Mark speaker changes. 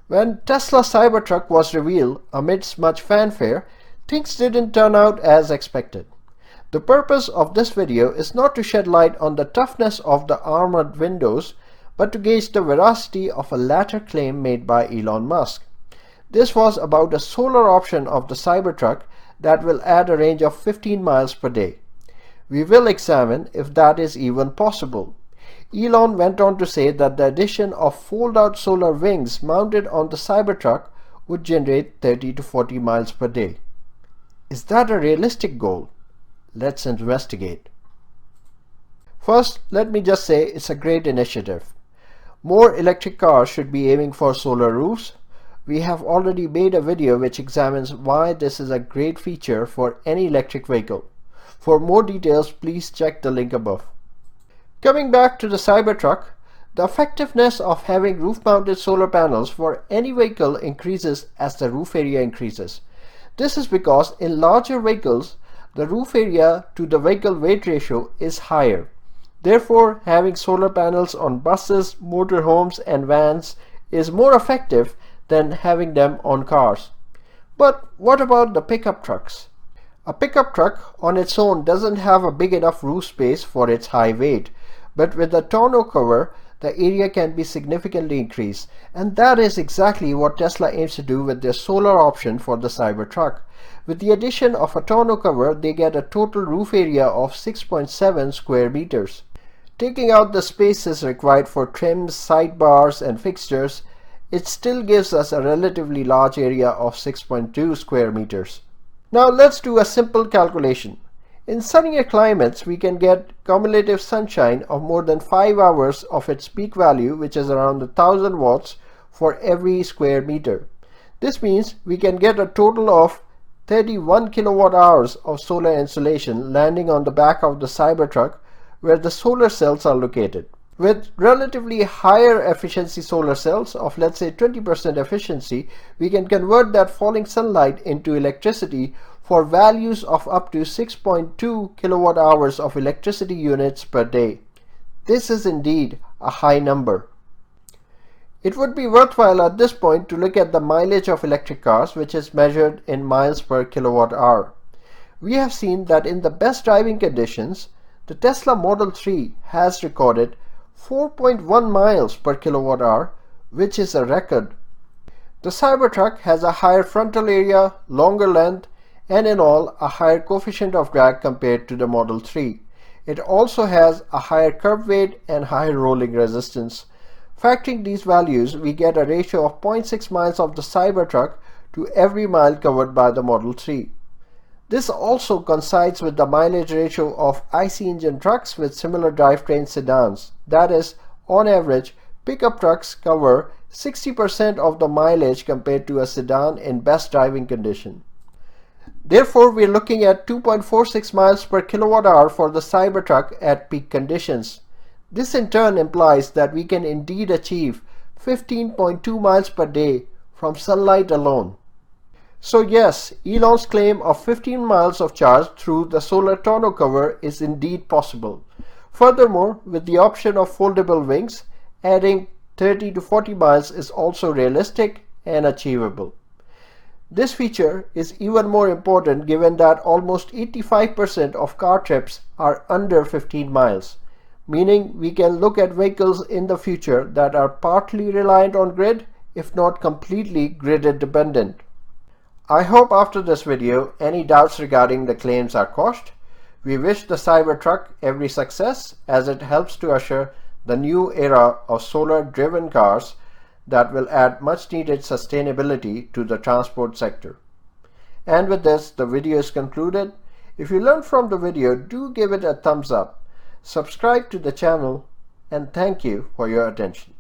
Speaker 1: When Tesla Cybertruck was revealed amidst much fanfare, things didn't turn out as expected. The purpose of this video is not to shed light on the toughness of the armored windows, but to gauge the veracity of a latter claim made by Elon Musk. This was about a solar option of the Cybertruck that will add a range of 15 miles per day. We will examine if that is even possible. Elon went on to say that the addition of fold-out solar wings mounted on the Cybertruck would generate 30 to 40 miles per day. Is that a realistic goal? Let's investigate. First, let me just say it's a great initiative. More electric cars should be aiming for solar roofs. We have already made a video which examines why this is a great feature for any electric vehicle. For more details, please check the link above. Coming back to the Cybertruck, the effectiveness of having roof-mounted solar panels for any vehicle increases as the roof area increases. This is because in larger vehicles, the roof area to the vehicle weight ratio is higher. Therefore, having solar panels on buses, motorhomes, and vans is more effective than having them on cars. But what about the pickup trucks? A pickup truck on its own doesn't have a big enough roof space for its high weight, but with the tonneau cover, the area can be significantly increased, and that is exactly what Tesla aims to do with their solar option for the Cybertruck. With the addition of a tonneau cover, they get a total roof area of 6.7 square meters. Taking out the spaces required for trims, sidebars, and fixtures, it still gives us a relatively large area of 6.2 square meters. Now let's do a simple calculation. In sunnier climates, we can get cumulative sunshine of more than 5 hours of its peak value, which is around 1000 watts for every square meter. This means we can get a total of 31 kilowatt hours of solar insolation landing on the back of the Cybertruck where the solar cells are located. With relatively higher efficiency solar cells of, let's say, 20% efficiency, we can convert that falling sunlight into electricity for values of up to 6.2 kilowatt hours of electricity units per day. This is indeed a high number. It would be worthwhile at this point to look at the mileage of electric cars, which is measured in miles per kilowatt hour. We have seen that in the best driving conditions, the Tesla Model 3 has recorded 4.1 miles per kilowatt hour, which is a record. The Cybertruck has a higher frontal area, longer length, and in all a higher coefficient of drag compared to the Model 3. It also has a higher curb weight and higher rolling resistance. Factoring these values, we get a ratio of 0.6 miles of the Cybertruck to every mile covered by the Model 3. This also coincides with the mileage ratio of IC engine trucks with similar drivetrain sedans. That is, on average, pickup trucks cover 60% of the mileage compared to a sedan in best driving condition. Therefore, we are looking at 2.46 miles per kilowatt hour for the Cybertruck at peak conditions. This in turn implies that we can indeed achieve 15.2 miles per day from sunlight alone. So yes, Elon's claim of 15 miles of charge through the solar tonneau cover is indeed possible. Furthermore, with the option of foldable wings, adding 30 to 40 miles is also realistic and achievable. This feature is even more important given that almost 85% of car trips are under 15 miles, meaning we can look at vehicles in the future that are partly reliant on grid, if not completely grid dependent. I hope after this video any doubts regarding the claims are quashed. We wish the Cybertruck every success as it helps to usher the new era of solar-driven cars that will add much needed sustainability to the transport sector. And with this, the video is concluded. If you learned from the video, do give it a thumbs up, subscribe to the channel, and thank you for your attention.